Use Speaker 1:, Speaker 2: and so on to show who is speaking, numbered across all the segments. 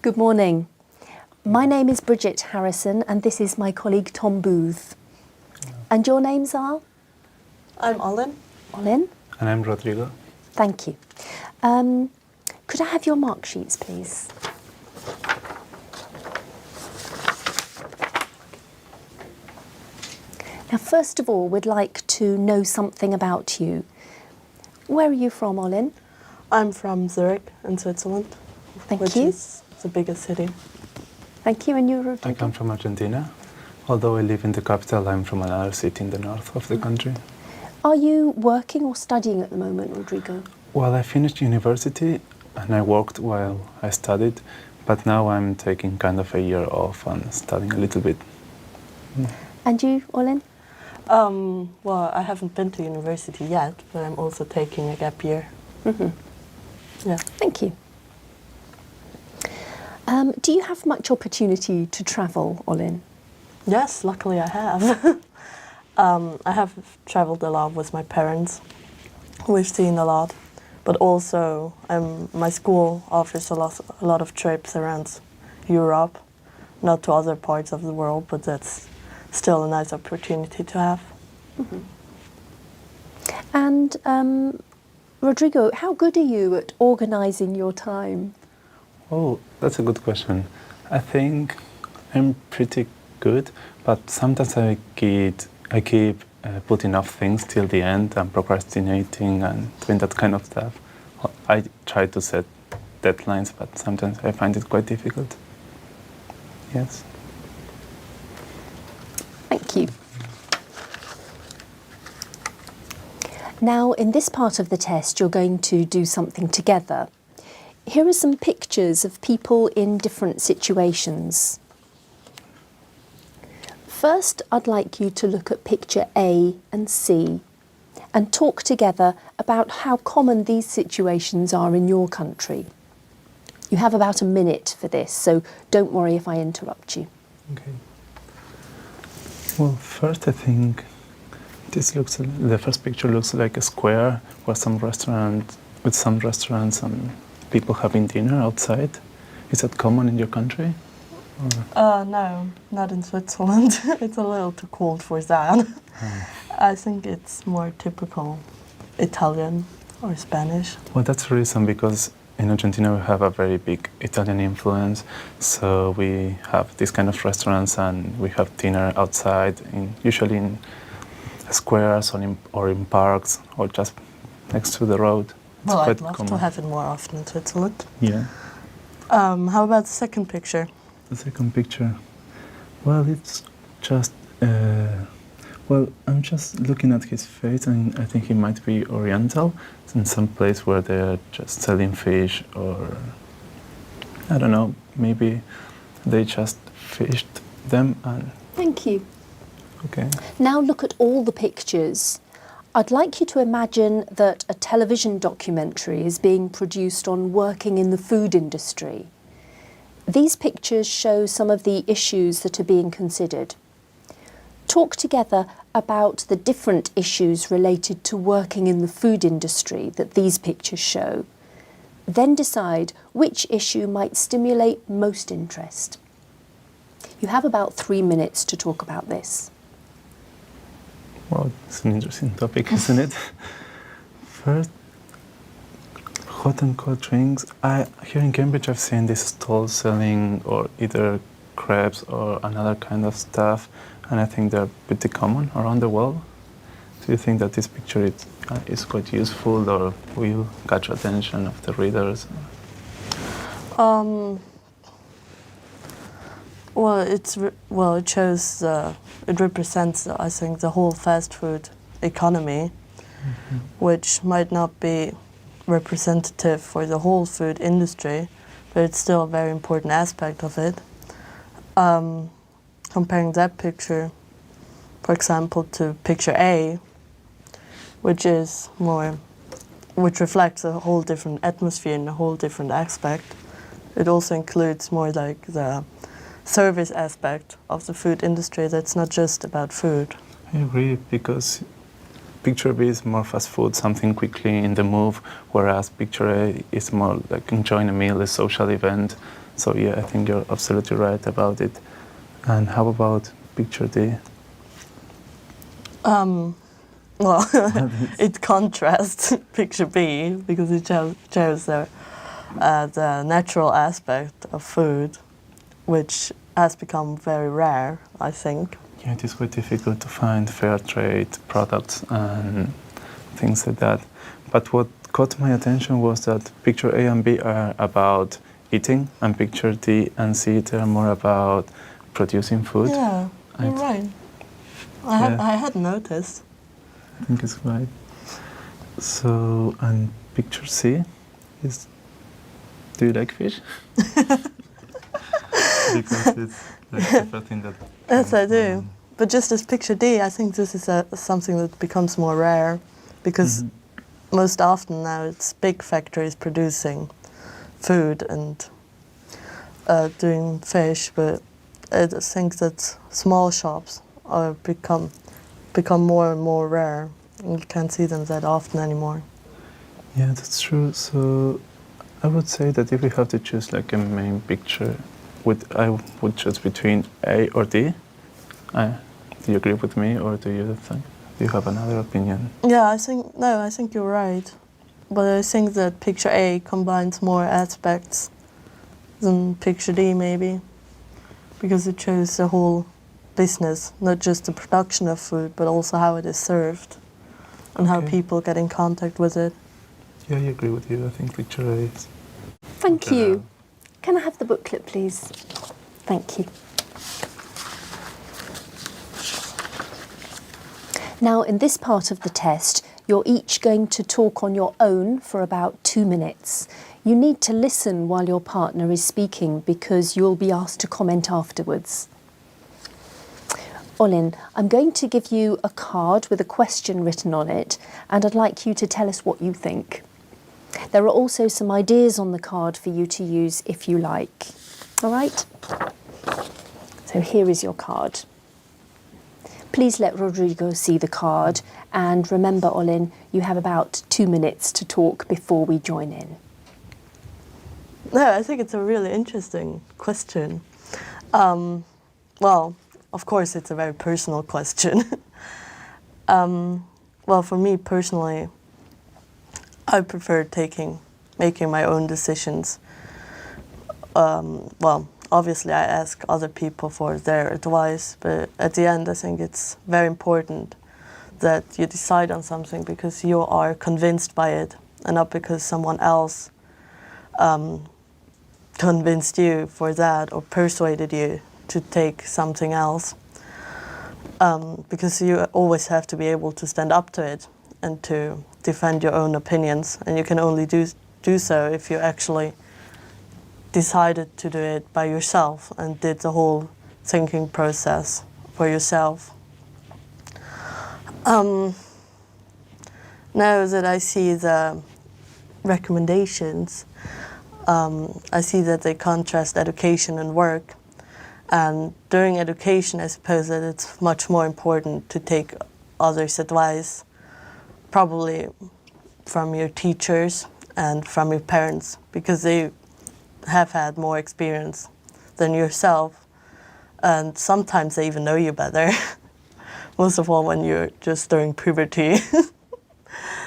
Speaker 1: Good morning. My name is Bridget Harrison and this is my colleague Tom Booth. And your names are?
Speaker 2: I'm Ollin.
Speaker 1: Ollin?
Speaker 3: And I'm Rodrigo.
Speaker 1: Thank you. Could I have your mark sheets, please? Now, first of all, we'd like to know something about you. Where are you from, Ollin?
Speaker 2: I'm from Zurich in Switzerland,
Speaker 1: Thank you.
Speaker 2: which is the biggest city.
Speaker 1: Thank you. And you, Rodrigo?
Speaker 3: I come from Argentina. Although I live in the capital, I'm from another city in the north of the country.
Speaker 1: Are you working or studying at the moment, Rodrigo?
Speaker 3: Well, I finished university and I worked while I studied, but now I'm taking kind of a year off and studying a little bit.
Speaker 1: And you, Ollin?
Speaker 2: Well, I haven't been to university yet, but I'm also taking a gap year. Yeah.
Speaker 1: Thank you. Do you have much opportunity to travel, Ollin?
Speaker 2: Yes, luckily I have. I have traveled a lot with my parents. We've seen a lot, but also my school offers a lot of trips around Europe, not to other parts of the world, but that's still a nice opportunity to have.
Speaker 1: And Rodrigo, how good are you at organising your time?
Speaker 3: Oh, that's a good question. I think I'm pretty good, but sometimes I keep putting off things till the end and procrastinating and doing that kind of stuff. I try to set deadlines, but sometimes I find it quite difficult. Yes.
Speaker 1: Thank you. Now, in this part of the test, you're going to do something together. Here are some pictures of people in different situations. First, I'd like you to look at picture A and C and talk together about how common these situations are in your country. You have about a minute for this, so don't worry if I interrupt you.
Speaker 3: Okay. Well, first I think the first picture looks like a square with some restaurants and people having dinner outside. Is that common in your country?
Speaker 2: No, not in Switzerland. It's a little too cold for that. I think it's more typical Italian or Spanish.
Speaker 3: Well, that's the reason, because in Argentina we have a very big Italian influence, so we have these kind of restaurants and we have dinner outside, usually in squares or in parks or just next to the road. It's
Speaker 2: Well,
Speaker 3: quite
Speaker 2: I'd love
Speaker 3: common.
Speaker 2: to have it more often in Switzerland.
Speaker 3: Yeah.
Speaker 2: How about the second picture?
Speaker 3: The second picture, well, it's just, well, I'm just looking at his face and I think he might be Oriental. It's in some place where they're just selling fish, or, I don't know, maybe they just fished them and...
Speaker 1: Thank you.
Speaker 3: Okay.
Speaker 1: Now look at all the pictures. I'd like you to imagine that a television documentary is being produced on working in the food industry. These pictures show some of the issues that are being considered. Talk together about the different issues related to working in the food industry that these pictures show. Then decide which issue might stimulate most interest. You have about 3 minutes to talk about this.
Speaker 3: Well, it's an interesting topic, isn't it? First, hot and cold drinks. Here in Cambridge I've seen this stall selling or either crepes or another kind of stuff, and I think they're pretty common around the world. Do you think that this picture is quite useful or will catch attention of the readers?
Speaker 2: Well, it shows, it represents, I think, the whole fast food economy, which might not be representative for the whole food industry, but it's still a very important aspect of it. Comparing that picture, for example, to picture A, which reflects a whole different atmosphere and a whole different aspect. It also includes more like the service aspect of the food industry that's not just about food.
Speaker 3: I agree, because picture B is more fast food, something quickly in the move, whereas picture A is more like enjoying a meal, a social event, So yeah, I think you're absolutely right about it. And how about picture D?
Speaker 2: Well, it contrasts picture B because it shows the natural aspect of food, which has become very rare, I think.
Speaker 3: Yeah, it is quite difficult to find fair trade products and things like that. But what caught my attention was that picture A and B are about eating, and picture D and C they are more about producing food.
Speaker 2: Yeah, you're right. I had noticed.
Speaker 3: I think it's right. So, and picture C is, do you like fish? Because it's like the first thing that...
Speaker 2: Yes, I do. But just as picture D, I think this is something that becomes more rare because most often now it's big factories producing food and doing fish, but I think that small shops are become more and more rare. And you can't see them that often anymore.
Speaker 3: Yeah, that's true. So I would say that if we have to choose like a main picture, I would choose between A or D. Do you agree with me, or do you have another opinion?
Speaker 2: Yeah, I think you're right. But I think that picture A combines more aspects than picture D, maybe, because it shows the whole business, not just the production of food, but also how it is served and how people get in contact with it.
Speaker 3: Yeah, I agree with you. I think picture A is...
Speaker 1: Thank you. Can I have the booklet, please? Thank you. Now, in this part of the test, you're each going to talk on your own for about 2 minutes. You need to listen while your partner is speaking because you'll be asked to comment afterwards. Ollin, I'm going to give you a card with a question written on it, and I'd like you to tell us what you think. There are also some ideas on the card for you to use if you like. All right? So here is your card. Please let Rodrigo see the card, and remember, Ollin, you have about 2 minutes to talk before we join in.
Speaker 2: No, I think it's a really interesting question. Well, of course, it's a very personal question. Well, for me personally, I prefer making my own decisions. Well, obviously I ask other people for their advice, but at the end I think it's very important that you decide on something because you are convinced by it and not because someone else convinced you for that or persuaded you to take something else. Because you always have to be able to stand up to it and to defend your own opinions, and you can only do so if you actually decided to do it by yourself and did the whole thinking process for yourself. Now that I see the recommendations, I see that they contrast education and work. And during education, I suppose that it's much more important to take others' advice, probably from your teachers and from your parents, because they have had more experience than yourself, and sometimes they even know you better. Most of all when you're just during puberty.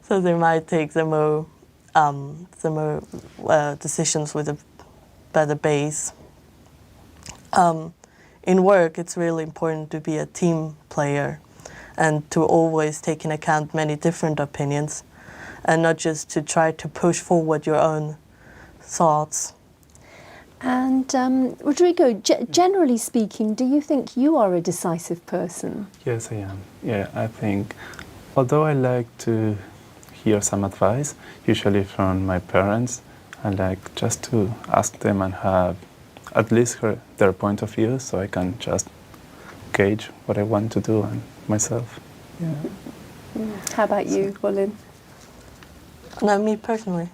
Speaker 2: So they might take the more decisions with a better base. In work, it's really important to be a team player and to always take into account many different opinions and not just to try to push forward your own thoughts.
Speaker 1: And Rodrigo, generally speaking, do you think you are a decisive person?
Speaker 3: Yes, I am. Yeah, I think, although I like to hear some advice, usually from my parents, I like just to ask them and have at least their point of view so I can just gauge what I want to do and myself. Yeah.
Speaker 1: How about you, Ollin?
Speaker 2: No, me personally.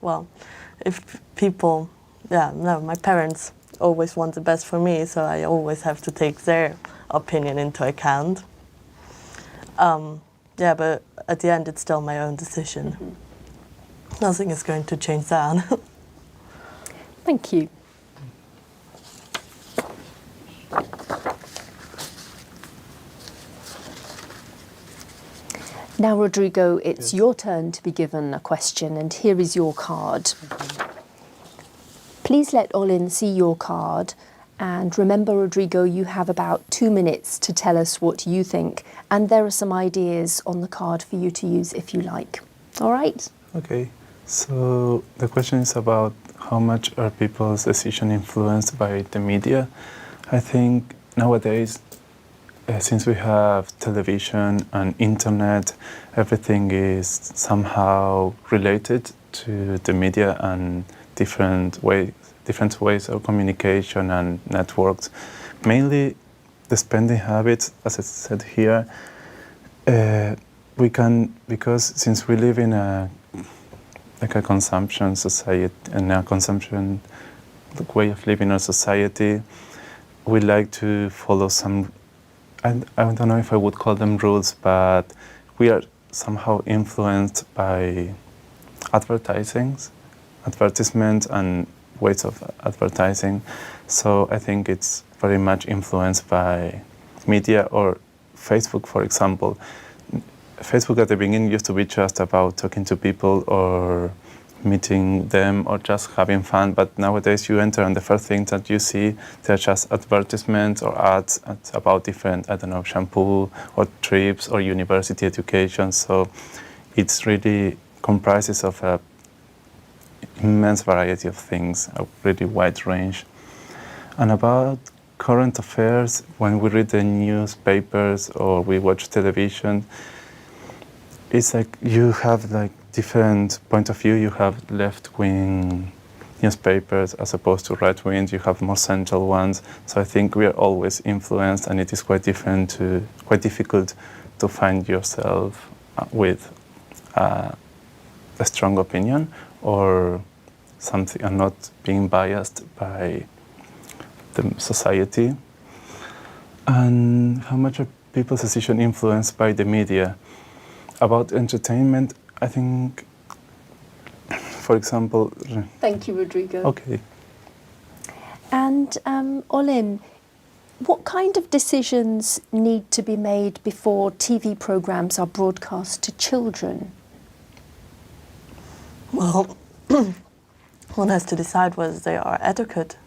Speaker 2: Well, if people, my parents always want the best for me, so I always have to take their opinion into account. But at the end, it's still my own decision. nothing is going to change that.
Speaker 1: Thank you. Now, Rodrigo, it's your turn to be given a question, and here is your card. Please let Ollin see your card, and remember, Rodrigo, you have about 2 minutes to tell us what you think, and there are some ideas on the card for you to use if you like. All right?
Speaker 3: Okay, so the question is about how much are people's decisions influenced by the media. I think nowadays, since we have television and internet, everything is somehow related to the media and different ways of communication and networks. Mainly the spending habits, as I said here, because since we live in a consumption society and a consumption way of living in our society, we like to follow some, I don't know if I would call them rules, but we are somehow influenced by advertisements and ways of advertising. So I think it's very much influenced by media or Facebook, for example. Facebook at the beginning used to be just about talking to people or meeting them or just having fun, but nowadays you enter and the first thing that you see, they're just advertisements or ads about different, I don't know, shampoo or trips or university education. So it's really comprises of a immense variety of things, a really wide range. And about current affairs, when we read the newspapers or we watch television, it's like you have like different point of view. You have left-wing newspapers as opposed to right-wing. You have more central ones. So I think we are always influenced, and it is quite difficult to find yourself with a strong opinion or something, and not being biased by the society. And how much are people's decisions influenced by the media? About entertainment, I think, for example...
Speaker 1: Thank you, Rodrigo.
Speaker 3: Okay.
Speaker 1: And Ollin, what kind of decisions need to be made before TV programmes are broadcast to children?
Speaker 2: Well, one has to decide whether they are adequate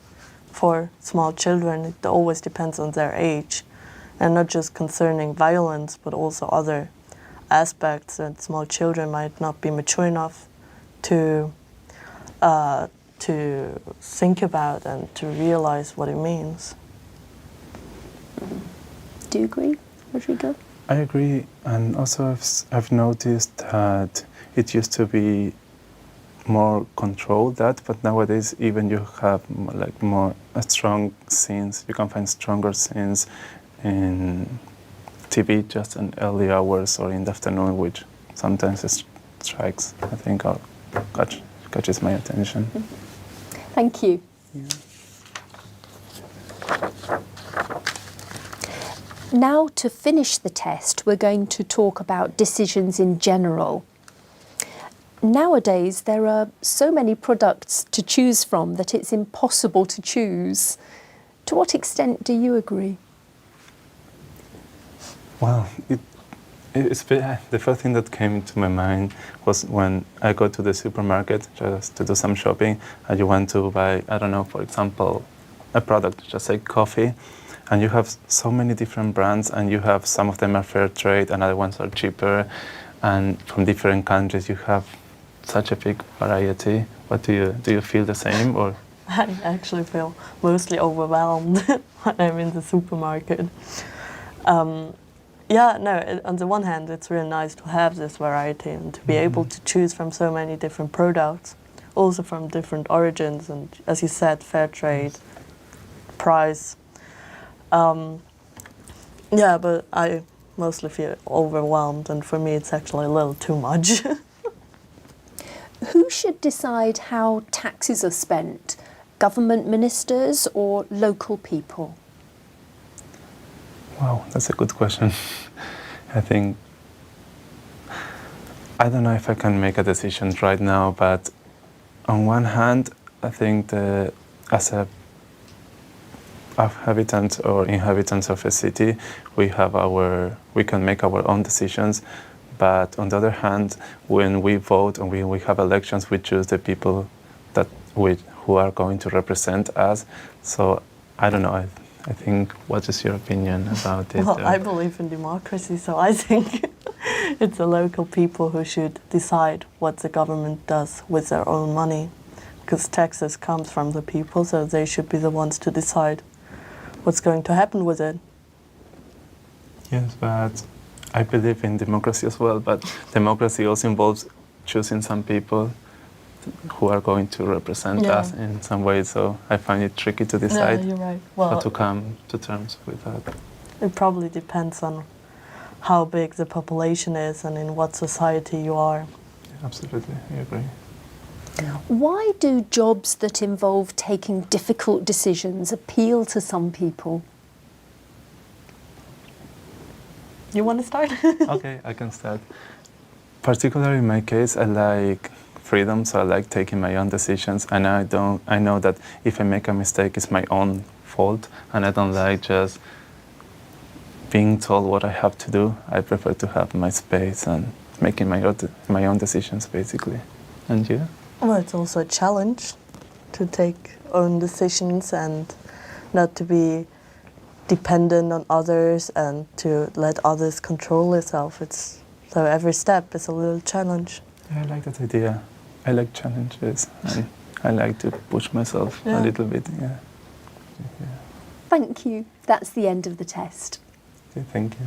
Speaker 2: for small children. It always depends on their age, and not just concerning violence, but also other aspects that small children might not be mature enough to think about and to realize what it means.
Speaker 1: Do you agree, Rodrigo?
Speaker 3: I agree, and also I've noticed that it used to be more controlled but nowadays even you have more strong scenes. You can find stronger scenes in TV just in early hours or in the afternoon, which sometimes it strikes, I think, or catches my attention.
Speaker 1: Thank you.
Speaker 3: Yeah.
Speaker 1: Now, to finish the test, we're going to talk about decisions in general. Nowadays, there are so many products to choose from that it's impossible to choose. To what extent do you agree?
Speaker 3: Well, the first thing that came to my mind was when I go to the supermarket just to do some shopping, and you want to buy, I don't know, for example, a product, just say coffee, and you have so many different brands, and you have some of them are fair trade, and other ones are cheaper, and from different countries you have such a big variety. What do you feel the same, or?
Speaker 2: I actually feel mostly overwhelmed when I'm in the supermarket. Yeah, no, on the one hand, it's really nice to have this variety and to be able to choose from so many different products, also from different origins, and as you said, fair trade, price. Yeah, but I mostly feel overwhelmed, and for me it's actually a little too much.
Speaker 1: Who should decide how taxes are spent? Government ministers or local people?
Speaker 3: Wow, that's a good question. I think I don't know if I can make a decision right now, but on one hand, I think that as a inhabitants or inhabitants of a city, we can make our own decisions. But on the other hand, when we vote and we have elections, we choose the people who are going to represent us. So I don't know. I think, what is your opinion about it?
Speaker 2: Well, I believe in democracy, so I think it's the local people who should decide what the government does with their own money, because taxes comes from the people, so they should be the ones to decide what's going to happen with it.
Speaker 3: Yes, but I believe in democracy as well, but democracy also involves choosing some people who are going to represent us in some way, so I find it tricky to decide
Speaker 2: Yeah, you're right.
Speaker 3: how
Speaker 2: Well,
Speaker 3: to come to terms with that.
Speaker 2: it probably depends on how big the population is and in what society you are.
Speaker 3: Yeah, absolutely, I agree.
Speaker 1: Why do jobs that involve taking difficult decisions appeal to some people?
Speaker 2: You want to start?
Speaker 3: Okay, I can start. Particularly in my case, I like freedom, so I like taking my own decisions, and I know that if I make a mistake, it's my own fault, and I don't like just being told what I have to do. I prefer to have my space and making my own decisions, basically. And you?
Speaker 2: Well, it's also a challenge to take own decisions and not to be dependent on others and to let others control yourself. So every step is a little challenge.
Speaker 3: Yeah, I like that idea. I like challenges, and I like to push myself a little bit. Yeah.
Speaker 1: Thank you. That's the end of the test.
Speaker 3: Okay, thank you.